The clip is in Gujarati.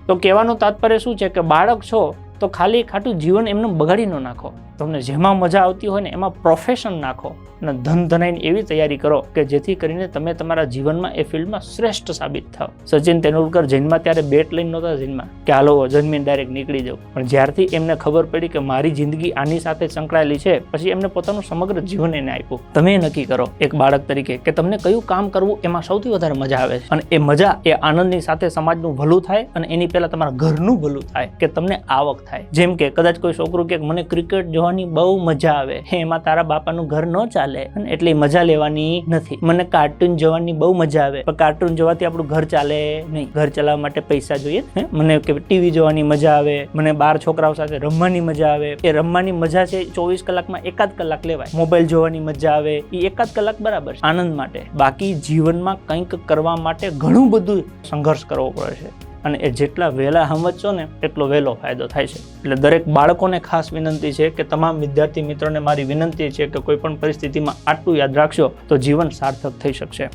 તો કહેવાનું તાત્પર્ય શું છે કે બાળક છો તો ખાલી ખાટું જીવન એમનું બગાડી ન નાખો. તમને જેમાં મજા આવતી હોય ને એમાં પ્રોફેશન નાખો અને ધન ધનાઈને એવી તૈયારી કરો કે જેથી કરીને તમે તમારા જીવનમાં એ ફિલ્ડમાં શ્રેષ્ઠ સાબિત થાવ. સચિન તેંડુલકર જન્મમાં ત્યારે બેટ લઈને નહોતા જન્મા કે હાલો જન્મીને ડાયરેક્ટ નીકળી જાવ, પણ જ્યારથી એમને ખબર પડી કે મારી જિંદગી આની સાથે સંકળાયેલી છે, પછી એમને પોતાનું સમગ્ર જીવન એને આપ્યું. તમે નક્કી કરો એક બાળક તરીકે કે તમને કયું કામ કરવું એમાં સૌથી વધારે મજા આવે છે, અને એ મજા એ આનંદની સાથે સમાજનું ભલું થાય અને એની પહેલા તમારા ઘરનું ભલું થાય, કે તમને આવક થાય. જેમ કે કદાચ કોઈ છોકરું કે મને ક્રિકેટ જોવાની બહુ મજા આવે, એમાં તારા બાપાનું ઘર ન ચાલે એટલે મજા લેવાની નથી. મને કાર્ટૂન જોવાની બહુ મજા આવે, પણ કાર્ટૂન જોવાથી આપણું ઘર ચાલે નહીં. ઘર ચલાવવા માટે પૈસા જોઈએ. મને ટીવી જોવાની મજા આવે, મને 12 છોકરાઓ સાથે રમવાની મજા આવે. એ રમવાની મજા છે 24 કલાકમાં એકાદ કલાક લેવાય. મોબાઈલ જોવાની મજા આવે એ એકાદ કલાક બરાબર છે આનંદ માટે. બાકી જીવનમાં કંઈક કરવા માટે ઘણું બધું સંઘર્ષ કરવો પડે છે, અને એ જેટલા વહેલા સમજશો ને એટલો વહેલો ફાયદો થાય છે. એટલે દરેક બાળકોને ખાસ વિનંતી છે કે તમામ વિદ્યાર્થી મિત્રોને મારી વિનંતી છે કે કોઈ પણ પરિસ્થિતિમાં આટલું યાદ રાખશો તો જીવન સાર્થક થઈ શકશે.